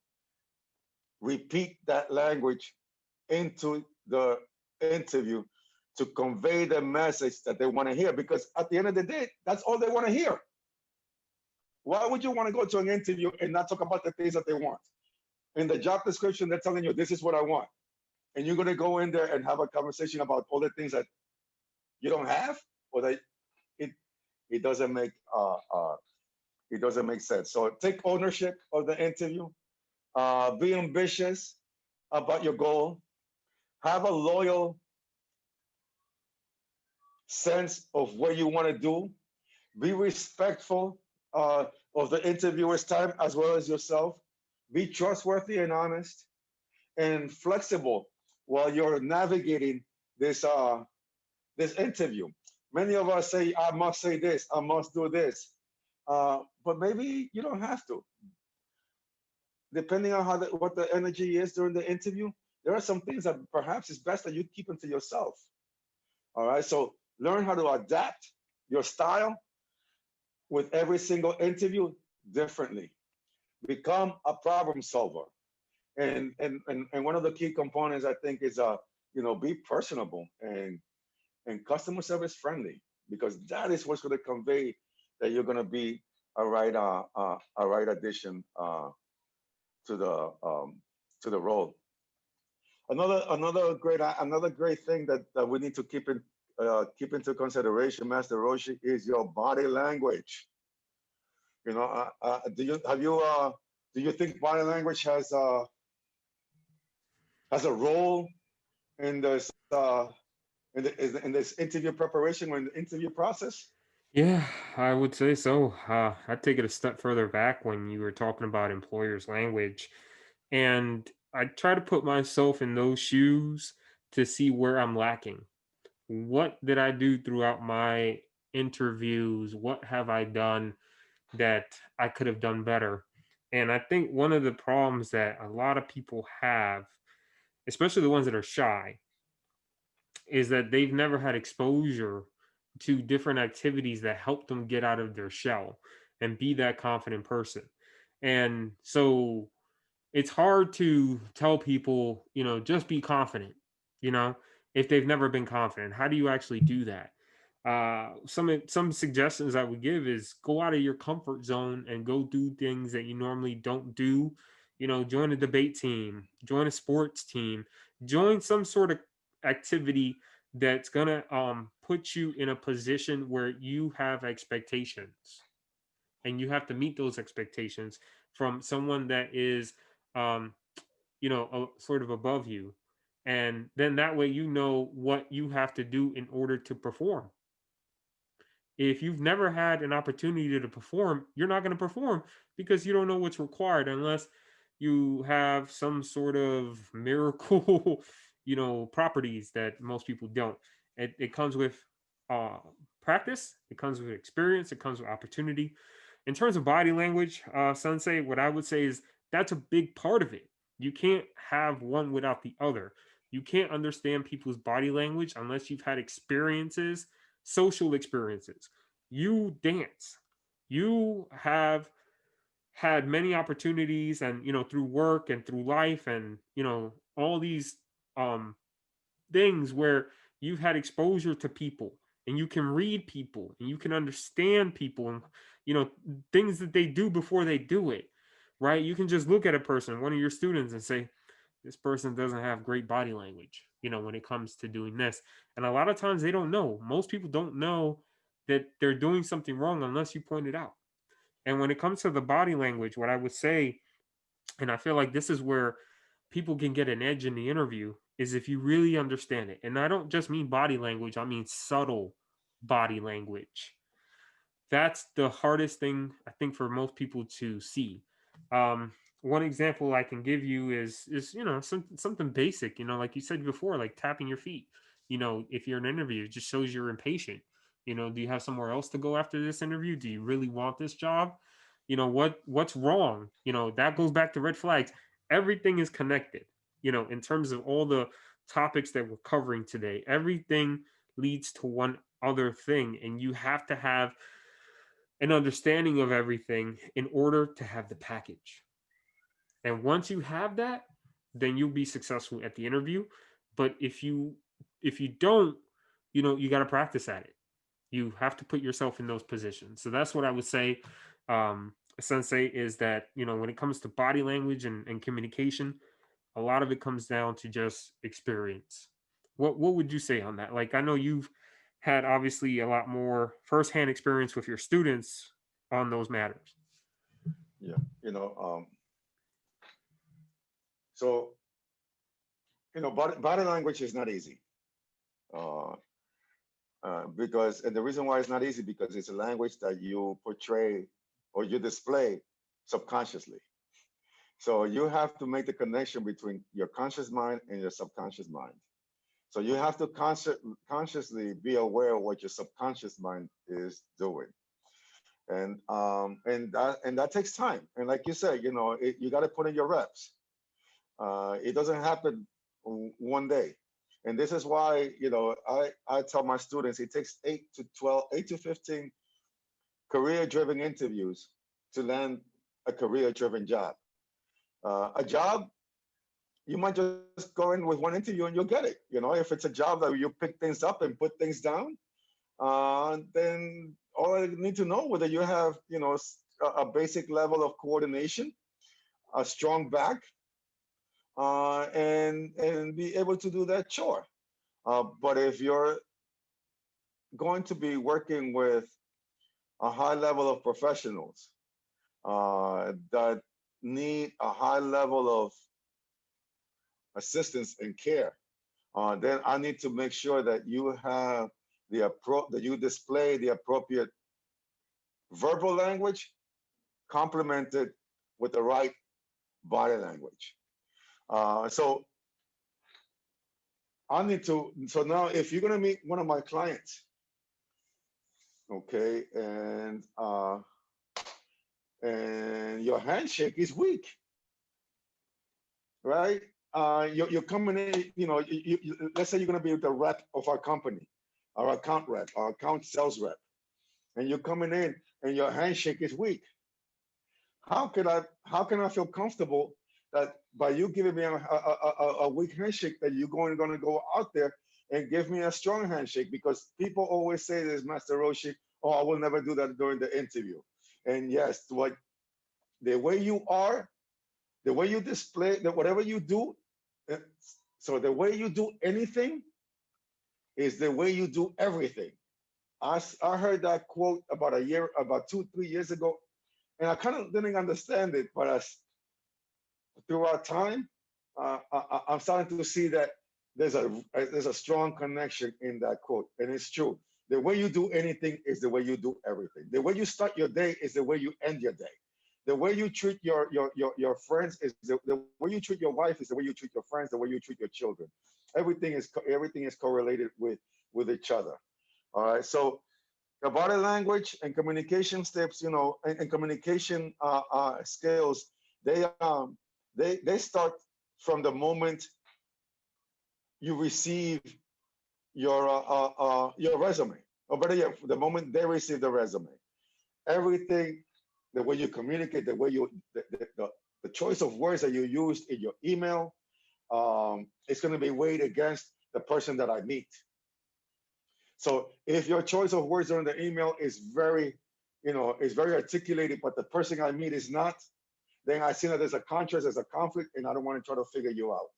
Repeat that language into the interview to convey the message that they want to hear, because at the end of the day, that's all they want to hear. Why would you want to go to an interview and not talk about the things that they want? In the job description, they're telling you, this is what I want. And you're going to go in there and have a conversation about all the things that you don't have, or that it, it doesn't make it doesn't make sense. So take ownership of the interview. Be ambitious about your goal. Have a loyal sense of what you want to do. Be respectful of the interviewer's time as well as yourself. Be trustworthy and honest and flexible while you're navigating this interview. Many of us say, "I must say this, I must do this," but maybe you don't have to. Depending on what the energy is during the interview, there are some things that perhaps it's best that you keep them to yourself. All right, so learn how to adapt your style with every single interview differently. Become a problem solver. And one of the key components I think is be personable and customer service friendly, because that is what's going to convey that you're going to be a right addition to the role. Another great thing that we need to keep into consideration, Master Roshi, is your body language. Do you think body language has a role in this interview preparation or in the interview process? Yeah, I would say so. I'd take it a step further back when you were talking about employers' language. And I try to put myself in those shoes to see where I'm lacking. What did I do throughout my interviews? What have I done that I could have done better? And I think one of the problems that a lot of people have, especially the ones that are shy, is that they've never had exposure to different activities that help them get out of their shell and be that confident person. And so it's hard to tell people, just be confident, you know, if they've never been confident. How do you actually do that? Some suggestions I would give is go out of your comfort zone and go do things that you normally don't do. Join a debate team, join a sports team, join some sort of activity that's gonna put you in a position where you have expectations and you have to meet those expectations from someone that is um, sort of above you. And then that way you know what you have to do in order to perform. If you've never had an opportunity to perform, you're not going to perform because you don't know what's required unless you have some sort of miracle properties that most people don't. It comes with uh, practice. It comes with experience. It comes with opportunity. In terms of body language, Sensei, what I would say is that's a big part of it. You can't have one without the other. You can't understand people's body language unless you've had experiences, social experiences. You dance. You have had many opportunities, and through work and through life, and all these um things where you've had exposure to people, and you can read people, and you can understand people, and you know things that they do before they do it, right? You can just look at a person, one of your students, and say, this person doesn't have great body language, when it comes to doing this. And a lot of times they don't know. Most people don't know that they're doing something wrong unless you point it out. And when it comes to the body language, what I would say, and I feel like this is where people can get an edge in the interview, is if you really understand it. And I don't just mean body language, I mean subtle body language. That's the hardest thing, I think, for most people to see. Um, One example I can give you is something basic. Like you said before, like tapping your feet. If you're in an interview, it just shows you're impatient. Do you have somewhere else to go after this interview? Do you really want this job? What's wrong? That goes back to red flags. Everything is connected. In terms of all the topics that we're covering today, everything leads to one other thing, and you have to have an understanding of everything in order to have the package. And once you have that, then you'll be successful at the interview. But if you don't, you got to practice at it. You have to put yourself in those positions. So that's what I would say, Sensei, is that when it comes to body language and communication, a lot of it comes down to just experience. What would you say on that? Like, I know you've had obviously a lot more firsthand experience with your students on those matters. Yeah, so body language is not easy. Uh, because, and the reason why it's not easy, because it's a language that you portray or you display subconsciously. So you have to make the connection between your conscious mind and your subconscious mind. So you have to consciously be aware of what your subconscious mind is doing, and that takes time. And like you said, you got to put in your reps. It doesn't happen one day. And this is why, I tell my students it takes 8 to 15 career-driven interviews to land a career-driven job. A job, you might just go in with one interview and you'll get it. If it's a job that you pick things up and put things down, then all I need to know whether you have, a basic level of coordination, a strong back, and be able to do that chore. But if you're going to be working with a high level of professionals that need a high level of assistance and care, then I need to make sure that you have that you display the appropriate verbal language complemented with the right body language. So I need to. So now, if you're going to meet one of my clients, okay, and your handshake is weak, right? You're coming in. Let's say you're going to be the rep of our company, our account rep, our account sales rep, and you're coming in and your handshake is weak. How can I feel comfortable that by you giving me a weak handshake, that you're going to go out there and give me a strong handshake? Because people always say this, Master Roshi, oh, I will never do that during the interview. And yes, the way you are, the way you display, that whatever you do, so the way you do anything is the way you do everything. I heard that quote about 2-3 years ago, and I kind of didn't understand it, but throughout time, I'm starting to see that there's a strong connection in that quote, and it's true. The way you do anything is the way you do everything. The way you start your day is the way you end your day. The way you treat your friends is the way you treat your wife is the way you treat your friends, the way you treat your children. Everything is correlated with each other. All right. So the body language and communication steps, and communication skills, they start from the moment you receive your resume, or better yet, the moment they receive the resume. Everything, the way you communicate, the way the choice of words that you use in your email, it's going to be weighed against the person that I meet. So if your choice of words during the email is very articulated, but the person I meet is not, then I see that there's a contrast, there's a conflict, and I don't want to try to figure you out.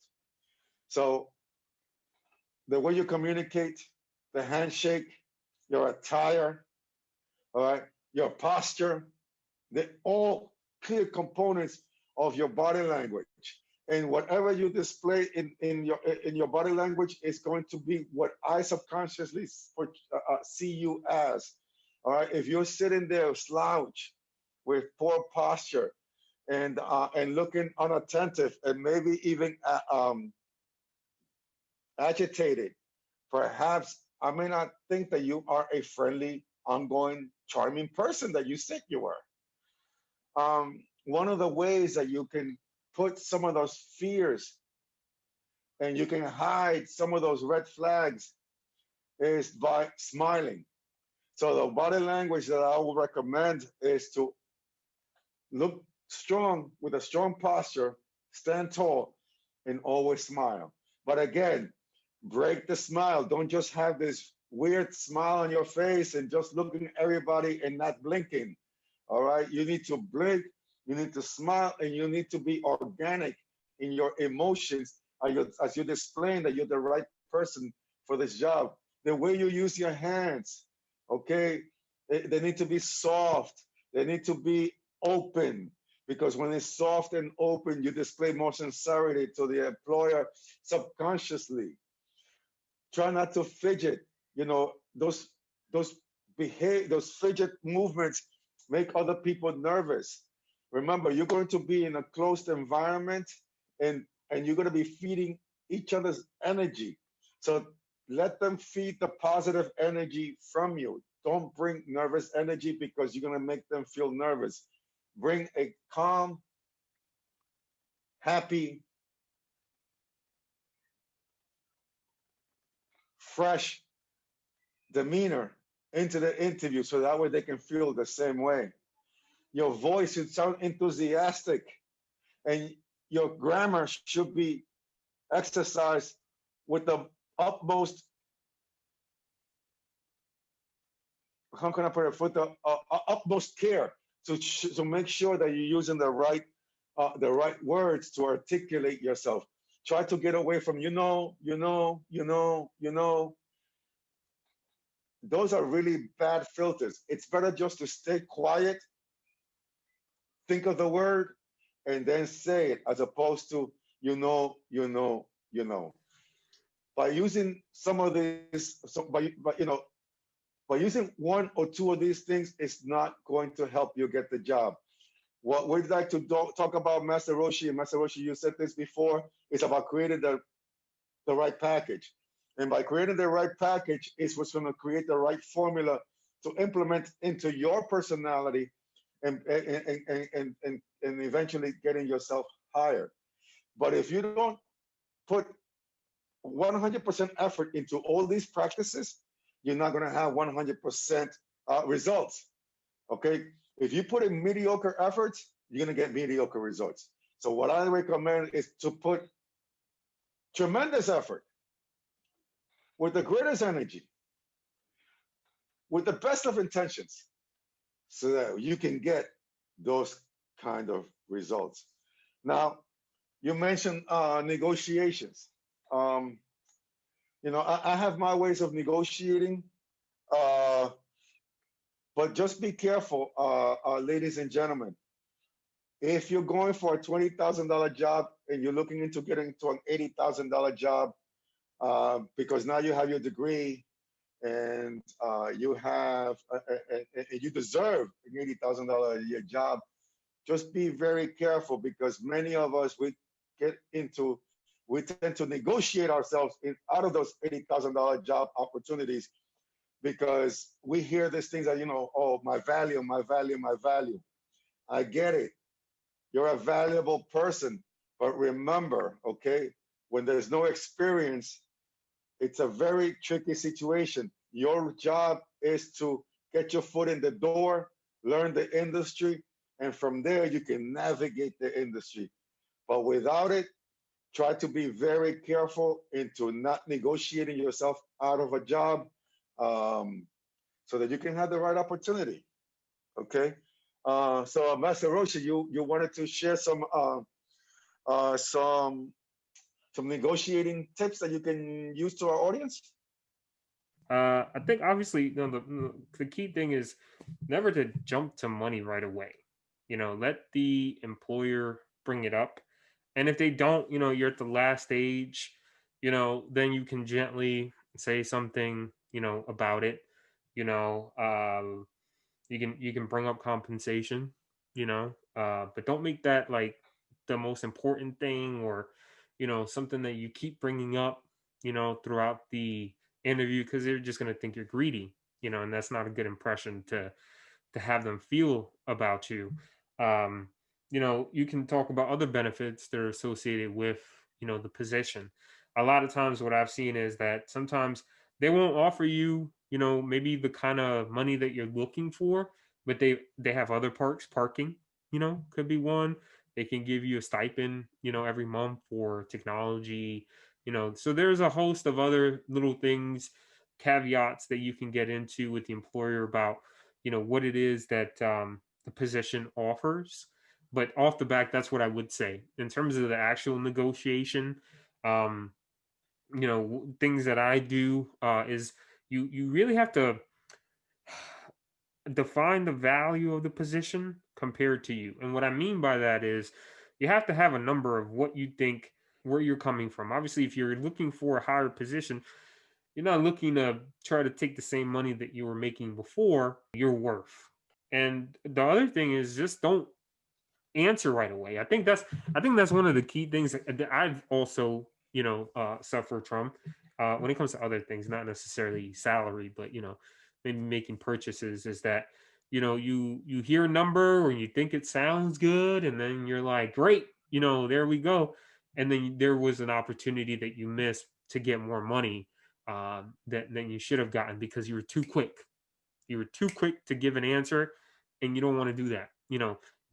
So the way you communicate, the handshake, your attire, all right, your posture, they're all clear components of your body language. And whatever you display in your body language is going to be what I subconsciously see you as. All right, if you're sitting there slouch with poor posture and looking unattentive and maybe even agitated, perhaps I may not think that you are a friendly, ongoing, charming person that you said you were. One of the ways that you can put some of those fears and you can hide some of those red flags is by smiling. So the body language that I would recommend is to look strong with a strong posture, stand tall, and always smile. But again, break the smile. Don't just have this weird smile on your face and just looking at everybody and not blinking. All right, you need to blink, you need to smile, and you need to be organic in your emotions as you're displaying that you're the right person for this job. The way you use your hands, okay, they need to be soft, they need to be open, because when it's soft and open, you display more sincerity to the employer subconsciously. Try not to fidget. Those those fidget movements make other people nervous. Remember, you're going to be in a closed environment, and you're going to be feeding each other's energy. So let them feed the positive energy from you. Don't bring nervous energy because you're going to make them feel nervous. Bring a calm, happy, fresh demeanor into the interview so that way they can feel the same way. Your voice should sound enthusiastic, and your grammar should be exercised with the utmost, how can I put it, with the utmost care to make sure that you're using the right words to articulate yourself. Try to get away from those are really bad filters. It's better just to stay quiet, think of the word, and then say it, as opposed to by using some of these, by using one or two of these things, it's not going to help you get the job. What we'd like to talk about, Master Roshi, and Master Roshi, you said this before, is about creating the right package. And by creating the right package is what's going to create the right formula to implement into your personality and eventually getting yourself hired. But if you don't put 100% effort into all these practices, you're not going to have 100% results. Okay? If you put in mediocre efforts, you're going to get mediocre results. So what I recommend is to put tremendous effort with the greatest energy, with the best of intentions, so that you can get those kind of results. Now, you mentioned negotiations. I have my ways of negotiating, but just be careful, ladies and gentlemen. If you're going for a $20,000 job and you're looking into getting to an $80,000 job, because now you have your degree and you have you deserve an $80,000 a year job, just be very careful, because many of us we we tend to negotiate ourselves out of those $80,000 job opportunities because we hear these things that, oh, my value, my value, my value. I get it. You're a valuable person. But remember, okay, when there's no experience, it's a very tricky situation. Your job is to get your foot in the door, learn the industry, and from there you can navigate the industry. But without it, try to be very careful into not negotiating yourself out of a job, so that you can have the right opportunity. Okay. So Master Roshi, you wanted to share some negotiating tips that you can use to our audience? I think obviously, the key thing is never to jump to money right away. Let the employer bring it up, and if they don't, you're at the last stage. Then you can gently say something, about it. You know, you can bring up compensation. But don't make that like the most important thing, or something that you keep bringing up, throughout the interview, because they're just going to think you're greedy, and that's not a good impression to have them feel about you. um you can talk about other benefits that are associated with the position. A lot of times what I've seen is that sometimes they won't offer you, maybe the kind of money that you're looking for, but they have other perks. Parking, could be one. They can give you a stipend, every month for technology. So there's a host of other little things, caveats that you can get into with the employer about what it is that the position offers. But off the back, that's what I would say in terms of the actual negotiation. um Things that I do is you really have to define the value of the position compared to you. And what I mean by that is you have to have a number of what you think, where you're coming from. Obviously, if you're looking for a higher position, you're not looking to try to take the same money that you were making before. You're worth. And the other thing is just don't answer right away. I think that's one of the key things that I've also suffered from when it comes to other things, not necessarily salary, but maybe making purchases. Is that you hear a number or you think it sounds good, and then you're like, great, there we go, and then there was an opportunity that you missed to get more money that than you should have gotten because you were too quick. You were too quick to give an answer, and you don't want to do that.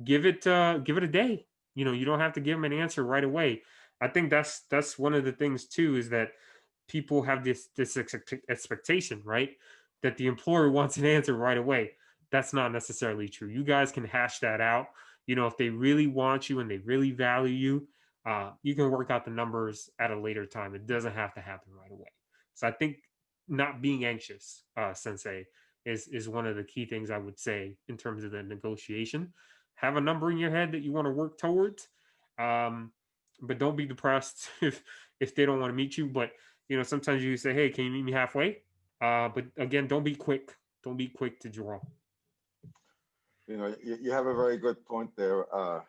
Give it a day. You don't have to give them an answer right away. I think that's one of the things too, is that people have this expectation, right? That the employer wants an answer right away. That's not necessarily true. You guys can hash that out. If they really want you and they really value you, you can work out the numbers at a later time. It doesn't have to happen right away. So I think not being anxious, Sensei, is one of the key things I would say in terms of the negotiation. Have a number in your head that you want to work towards, um, but don't be depressed if they don't want to meet you. But sometimes you say, "Hey, can you meet me halfway?" But again, don't be quick. Don't be quick to draw. You have a very good point there, uh,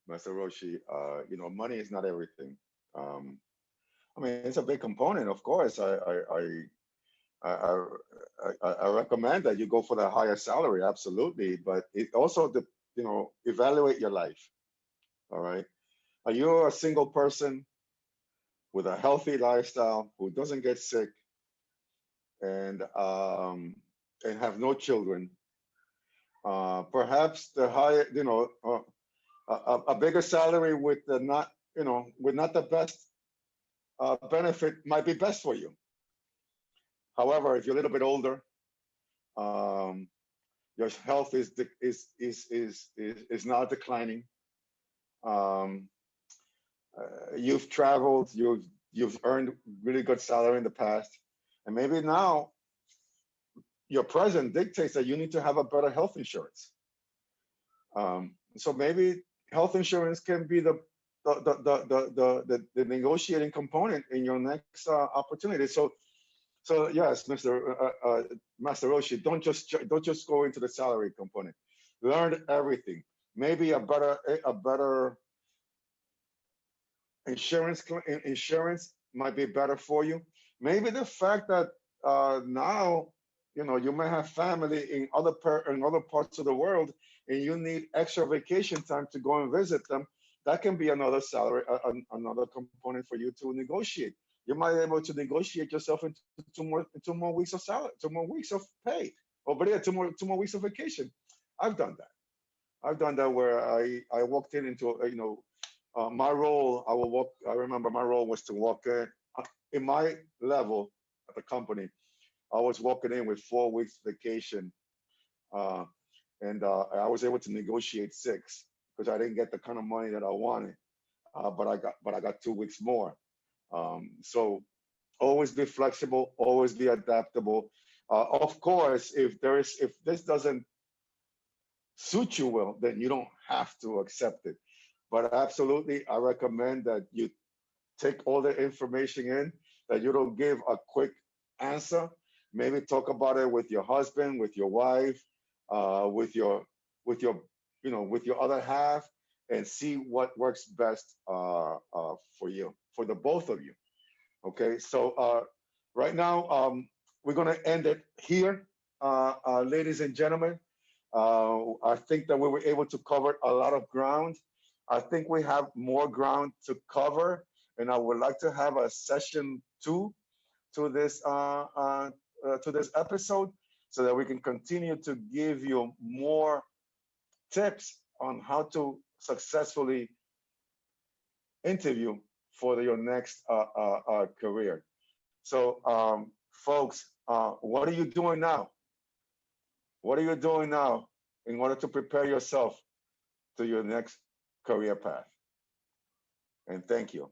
Master Roshi. Money is not everything. Um, I mean, it's a big component, of course. I, I recommend that you go for the higher salary, absolutely. But it also, evaluate your life. All right. Are you a single person with a healthy lifestyle who doesn't get sick and have no children? Perhaps the higher, a bigger salary with the not, with not the best benefit might be best for you. However, if you're a little bit older, um, your health is now declining. Um, you've traveled, you've earned really good salary in the past, and maybe now your present dictates that you need to have a better health insurance. So maybe health insurance can be the negotiating component in your next opportunity. So yes, Master Roshi, don't just go into the salary component. Learn everything. Maybe a better insurance might be better for you. Maybe the fact that now you may have family in other parts of the world, and you need extra vacation time to go and visit them. That can be another salary, another component for you to negotiate. You might be able to negotiate yourself into two more weeks of salary, 2 more weeks of pay, or but yeah, two more weeks of vacation. I've done that. I've done that where I walked into my role. I remember my role was to walk in my level at the company. I was walking in with 4 weeks vacation, uh, and I was able to negotiate six because I didn't get the kind of money that I wanted, but I got 2 weeks more. So always be flexible, always be adaptable. Of course, if this doesn't suit you well, then you don't have to accept it. But absolutely, I recommend that you take all the information in, that you don't give a quick answer. Maybe talk about it with your husband, with your wife, with your other half, and see what works best for you, for the both of you. Okay, so right now we're gonna end it here, ladies and gentlemen. I think that we were able to cover a lot of ground. I think we have more ground to cover, and I would like to have a session two to this episode, so that we can continue to give you more tips on how to successfully interview for your next career. So, folks, what are you doing now? What are you doing now in order to prepare yourself to your next career path? And thank you.